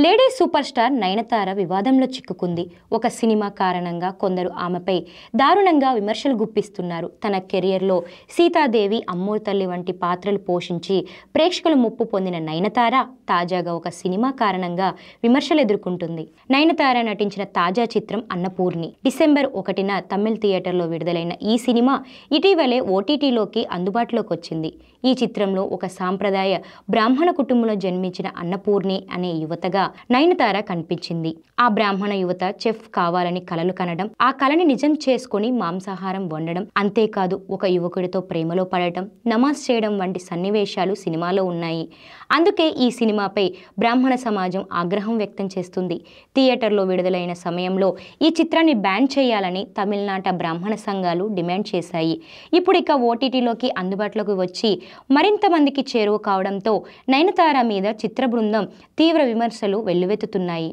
Lady super star Nayanthara వివాదంలో చిక్కుకుంది. ఒక సినిమా కారణంగా కొందరు ఆమెపై దారుణంగా విమర్శలు గుప్పిస్తున్నారు. తన కెరియర్లో సీతాదేవి, అమ్మోరు తల్లి వంటి పాత్రలు పోషించి ప్రేక్షకుల ముప్పు పొందిన నయనతార తాజాగా ఒక సినిమా కారణంగా విమర్శలు ఎదుర్కొంటుంది. నయనతార నటించిన తాజా చిత్రం అన్నపూర్ణి. డిసెంబర్ 1న తమిళ్ థియేటర్లో విడుదలైన ఈ సినిమా ఇటీవలే ఓటీటీలోకి అందుబాటులోకి వచ్చింది. ఈ చిత్రంలో ఒక సాంప్రదాయ బ్రాహ్మణ కుటుంబంలో జన్మించిన అన్నపూర్ణి అనే యువతగా నయనతార కనిపించింది. ఆ బ్రాహ్మణ యువత చెఫ్ కావాలని కలలు కనడం, ఆ కలని నిజం చేసుకుని మాంసాహారం వండడం, అంతేకాదు ఒక యువకుడితో ప్రేమలో పడటం, నమాజ్ చేయడం వంటి సన్నివేశాలు సినిమాలో ఉన్నాయి. అందుకే ఈ సినిమాపై బ్రాహ్మణ సమాజం ఆగ్రహం వ్యక్తం చేస్తుంది. థియేటర్లో విడుదలైన సమయంలో ఈ చిత్రాన్ని బ్యాన్ చేయాలని తమిళనాట బ్రాహ్మణ సంఘాలు డిమాండ్ చేశాయి. ఇప్పుడు ఇక ఓటీటీలోకి అందుబాటులోకి వచ్చి మరింత మందికి చేరువ కావడంతో నయనతార మీద చిత్ర బృందం తీవ్ర విమర్శలు వెల్లువెత్తుతున్నాయి.